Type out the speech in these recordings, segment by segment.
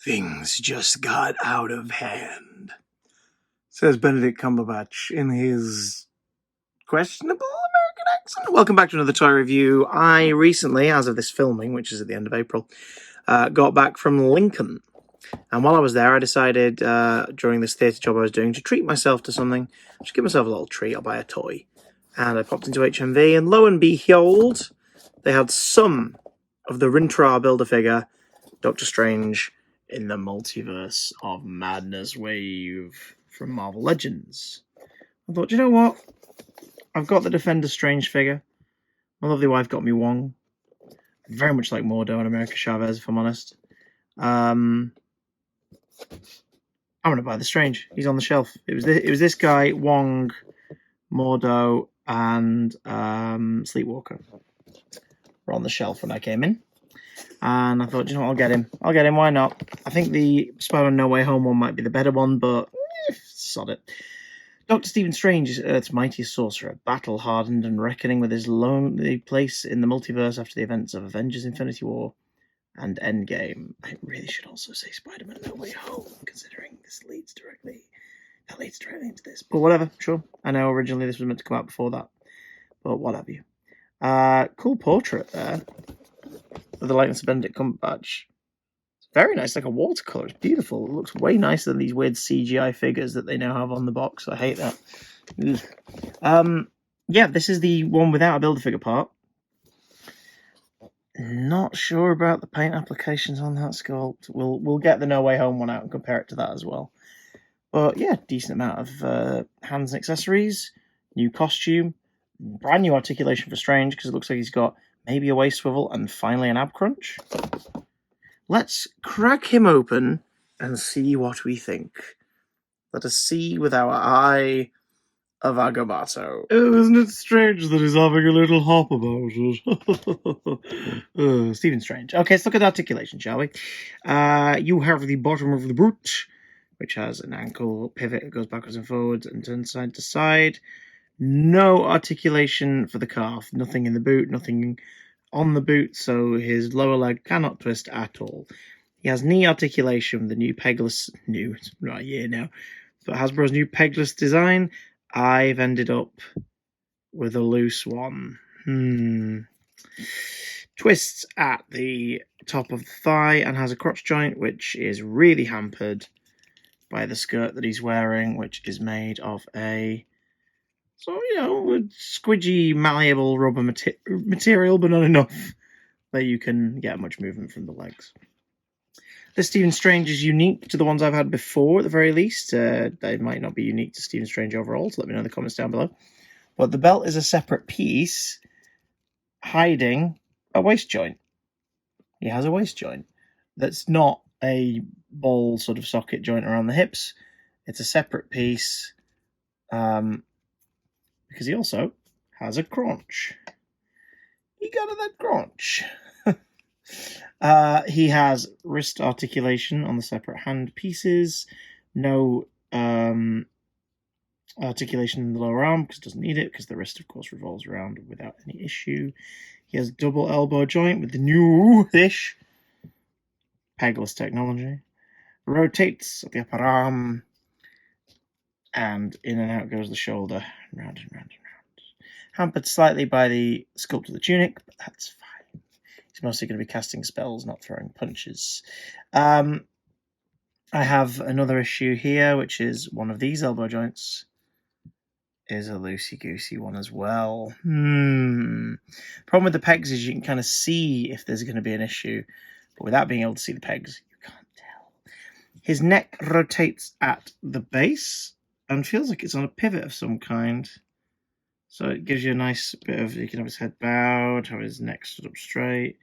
Things just got out of hand, says Benedict Cumberbatch in his questionable American accent. Welcome back to another toy review. I recently, as of this filming, which is at the end of April, got back from Lincoln. And while I was there, I decided during this theatre job I was doing to treat myself to something. Just give myself a little treat. I'll buy a toy. And I popped into HMV, and lo and behold, they had some of the Rintrah Build-A-Figure Doctor Strange in the Multiverse of Madness wave from Marvel Legends. I thought, you know what? I've got the Defender Strange figure. My lovely wife got me Wong. Very much like Mordo and America Chavez, if I'm honest. I'm going to buy the Strange. He's on the shelf. It was this guy, Wong, Mordo, and Sleepwalker were on the shelf when I came in. And I thought, you know what, I'll get him. Why not? I think the Spider-Man No Way Home one might be the better one, but sod it. Dr. Stephen Strange is Earth's mightiest sorcerer, battle-hardened and reckoning with his lonely place in the multiverse after the events of Avengers Infinity War and Endgame. I really should also say Spider-Man No Way Home, considering that leads directly into this. But whatever, sure. I know originally this was meant to come out before that, but what have you. Cool portrait there. Of the likeness of Benedict Cumberbatch. It's very nice, like a watercolour. It's beautiful. It looks way nicer than these weird CGI figures that they now have on the box. I hate that. Yeah, this is the one without a Build-A-Figure part. Not sure about the paint applications on that sculpt. We'll get the No Way Home one out and compare it to that as well. But yeah, decent amount of hands and accessories. New costume. Brand new articulation for Strange, because it looks like he's got maybe a waist swivel, and finally an ab crunch. Let's crack him open and see what we think. Let us see with our eye of Agamotto. Oh, isn't it strange that he's having a little hop about it? Stephen Strange. Okay, let's look at articulation, shall we? You have the bottom of the boot, which has an ankle pivot. It goes backwards and forwards and turns side to side. No articulation for the calf. Nothing in the boot, nothing on the boot, so his lower leg cannot twist at all. He has knee articulation with the new pegless... It's not a year now. But Hasbro's new pegless design. I've ended up with a loose one. Twists at the top of the thigh and has a crotch joint, which is really hampered by the skirt that he's wearing, which is made of a... So, squidgy, malleable rubber material, but not enough that you can get much movement from the legs. This Stephen Strange is unique to the ones I've had before, at the very least. They might not be unique to Stephen Strange overall, so let me know in the comments down below. But the belt is a separate piece, hiding a waist joint. He has a waist joint that's not a ball sort of socket joint around the hips. It's a separate piece, because he also has a crunch. He got that crunch. He has wrist articulation on the separate hand pieces. No articulation in the lower arm, because it doesn't need it, because the wrist, of course, revolves around without any issue. He has double elbow joint with the new-ish pegless technology. Rotates at the upper arm. And in and out goes the shoulder, round and round and round. Hampered slightly by the sculpt of the tunic, but that's fine. He's mostly going to be casting spells, not throwing punches. I have another issue here, which is one of these elbow joints is a loosey-goosey one as well. Problem with the pegs is you can kind of see if there's going to be an issue, but without being able to see the pegs, you can't tell. His neck rotates at the base and feels like it's on a pivot of some kind. So it gives you a nice bit of, you can have his head bowed, have his neck stood up straight,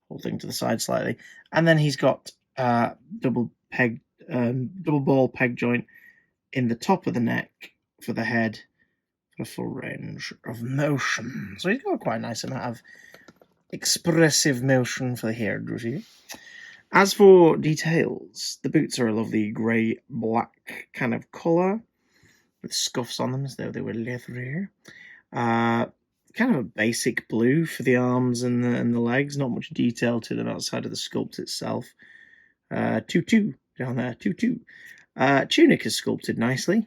whole thing to the side slightly. And then he's got double ball peg joint in the top of the neck for the head for a full range of motion. So he's got quite a nice amount of expressive motion for the hair. As for details, the boots are a lovely grey-black kind of colour, with scuffs on them as though they were leather. Kind of a basic blue for the arms and the legs. Not much detail to them outside of the sculpt itself. 2-2 down there, 2-2. Tunic is sculpted nicely,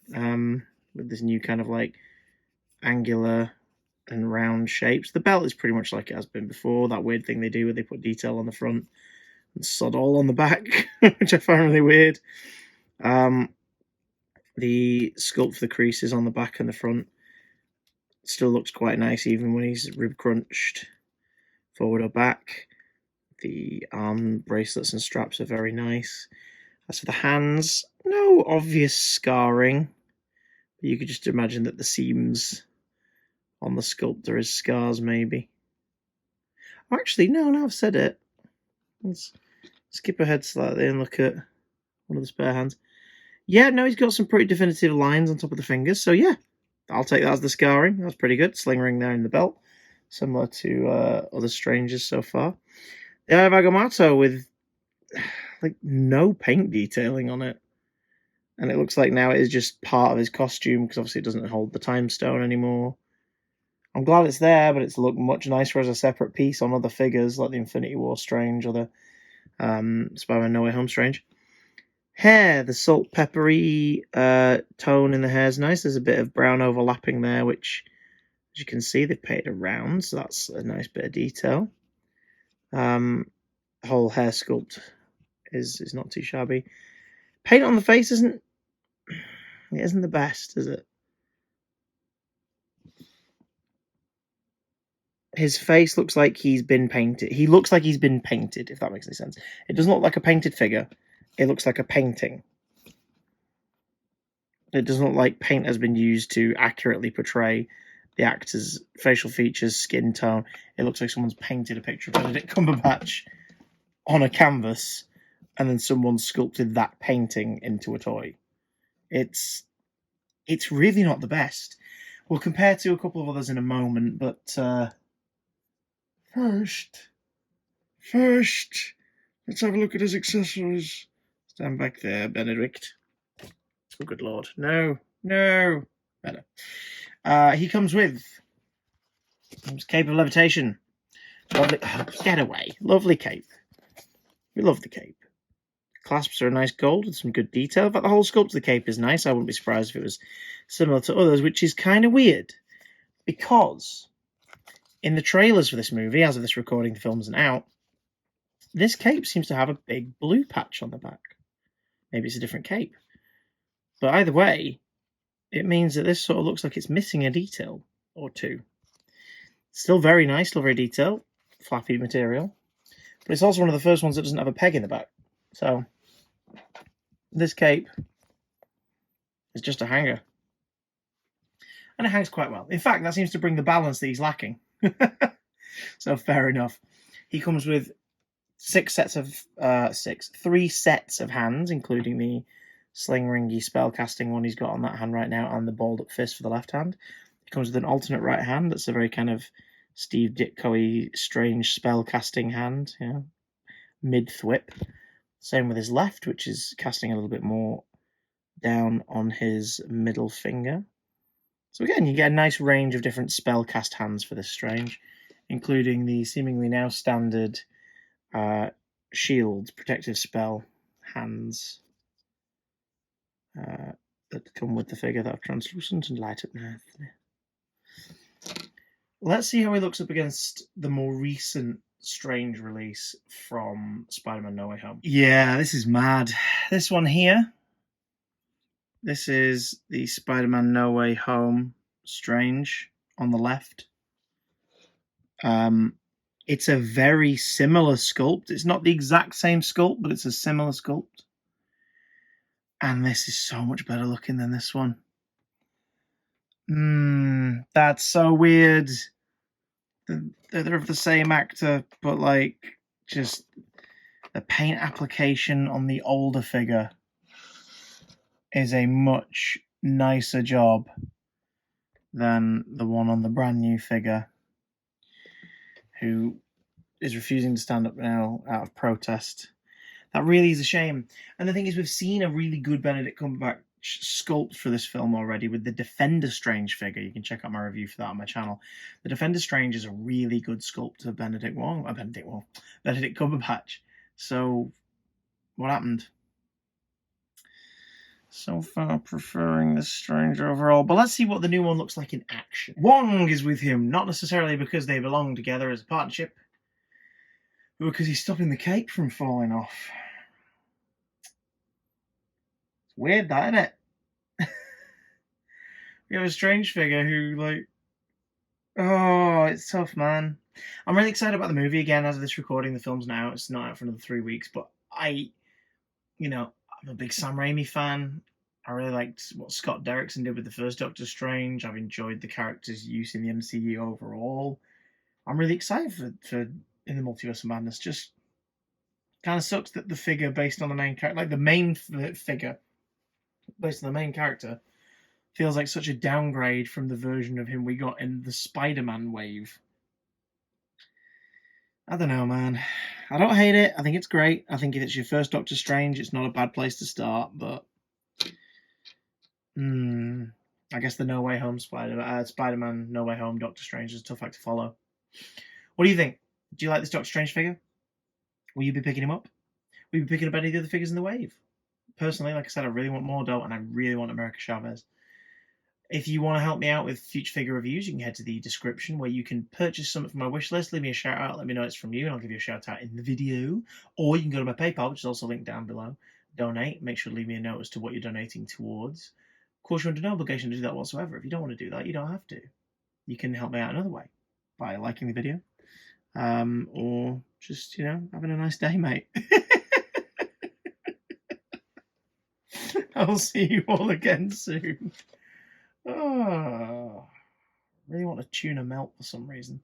with this new kind of like angular and round shapes. The belt is pretty much like it has been before. That weird thing they do where they put detail on the front and sod all on the back, which I find really weird. The sculpt for the creases on the back and the front still looks quite nice, even when he's rib crunched forward or back. The arm bracelets and straps are very nice. As for the hands, no obvious scarring. You could just imagine that the seams on the sculptor is scars, maybe. Oh, actually, no, now I've said it. Let's skip ahead slightly and look at one of the spare hands. Yeah, no, he's got some pretty definitive lines on top of the fingers, so yeah, I'll take that as the scarring. That's pretty good. Sling ring there in the belt, similar to other strangers so far. The Eye of Agamotto with like no paint detailing on it. And it looks like now it is just part of his costume, because obviously it doesn't hold the time stone anymore. I'm glad it's there, but it's looked much nicer as a separate piece on other figures like the Infinity War Strange or the Spider-Man No Way Home Strange. Hair, the salt peppery tone in the hair is nice. There's a bit of brown overlapping there, which, as you can see, they've painted around, so that's a nice bit of detail. The whole hair sculpt is not too shabby. Paint on the face isn't the best, is it? His face looks like he's been painted. He looks like he's been painted, if that makes any sense. It doesn't look like a painted figure. It looks like a painting. It doesn't look like paint has been used to accurately portray the actor's facial features, skin tone. It looks like someone's painted a picture of Benedict Cumberbatch on a canvas, and then someone sculpted that painting into a toy. It's really not the best. We'll compare to a couple of others in a moment, but first, let's have a look at his accessories. Stand back there, Benedict. Oh, good lord. No. Better. He comes with his cape of levitation. Lovely. Get away. Lovely cape. We love the cape. Clasps are a nice gold with some good detail. In fact, the whole sculpt of the cape is nice. I wouldn't be surprised if it was similar to others, which is kind of weird, because in the trailers for this movie, as of this recording, the film isn't out, this cape seems to have a big blue patch on the back. Maybe it's a different cape. But either way, it means that this sort of looks like it's missing a detail or two. Still very nice, still very detailed, flappy material. But it's also one of the first ones that doesn't have a peg in the back. So this cape is just a hanger. And it hangs quite well. In fact, that seems to bring the balance that he's lacking. So fair enough. He comes with three sets of hands, including the sling ringy spell casting one he's got on that hand right now, and the balled up fist for the left hand. He comes with an alternate right hand that's a very kind of Steve Ditko-y strange spell casting hand, mid thwip. Same with his left, which is casting a little bit more down on his middle finger. So again, you get a nice range of different spell cast hands for this Strange, including the seemingly now standard shield protective spell hands that come with the figure that are translucent and light up now. Let's see how he looks up against the more recent Strange release from Spider-Man No Way Home. Yeah, this is mad. This one here, this is the Spider-Man No Way Home Strange on the left. It's a very similar sculpt. It's not the exact same sculpt, but it's a similar sculpt. And this is so much better looking than this one. That's so weird. They're of the same actor, but like just the paint application on the older figure is a much nicer job than the one on the brand new figure, who is refusing to stand up now out of protest. That really is a shame. And the thing is, we've seen a really good Benedict Cumberbatch sculpt for this film already with the Defender Strange figure. You can check out my review for that on my channel. The Defender Strange is a really good sculpt of Benedict Cumberbatch. So What happened? So far, preferring the Strange overall. But let's see what the new one looks like in action. Wong is with him, not necessarily because they belong together as a partnership, but because he's stopping the cape from falling off. It's weird, that, isn't it? We have a Strange figure who, like... Oh, it's tough, man. I'm really excited about the movie again as of this recording. The film's now out. It's not out for another 3 weeks, but I'm a big Sam Raimi fan. I really liked what Scott Derrickson did with the first Doctor Strange. I've enjoyed the character's use in the MCU overall. I'm really excited for in the Multiverse of Madness. Just kind of sucks that the figure based on the main character, like the main figure based on the main character, feels like such a downgrade from the version of him we got in the Spider-Man wave. I don't know, man. I don't hate it. I think it's great. I think if it's your first Doctor Strange, it's not a bad place to start, but I guess the No Way Home Spider-Man No Way Home Doctor Strange is a tough act to follow. What do you think? Do you like this Doctor Strange figure? Will you be picking him up? Will you be picking up any of the other figures in the wave? Personally, like I said, I really want Mordo and I really want America Chavez. If you want to help me out with future figure reviews, you can head to the description where you can purchase something from my wish list. Leave me a shout out. Let me know it's from you, and I'll give you a shout out in the video. Or you can go to my PayPal, which is also linked down below. Donate. Make sure to leave me a note as to what you're donating towards. Of course, you're under no obligation to do that whatsoever. If you don't want to do that, you don't have to. You can help me out another way by liking the video, or just having a nice day, mate. I'll see you all again soon. Oh, I really want a tuna melt for some reason.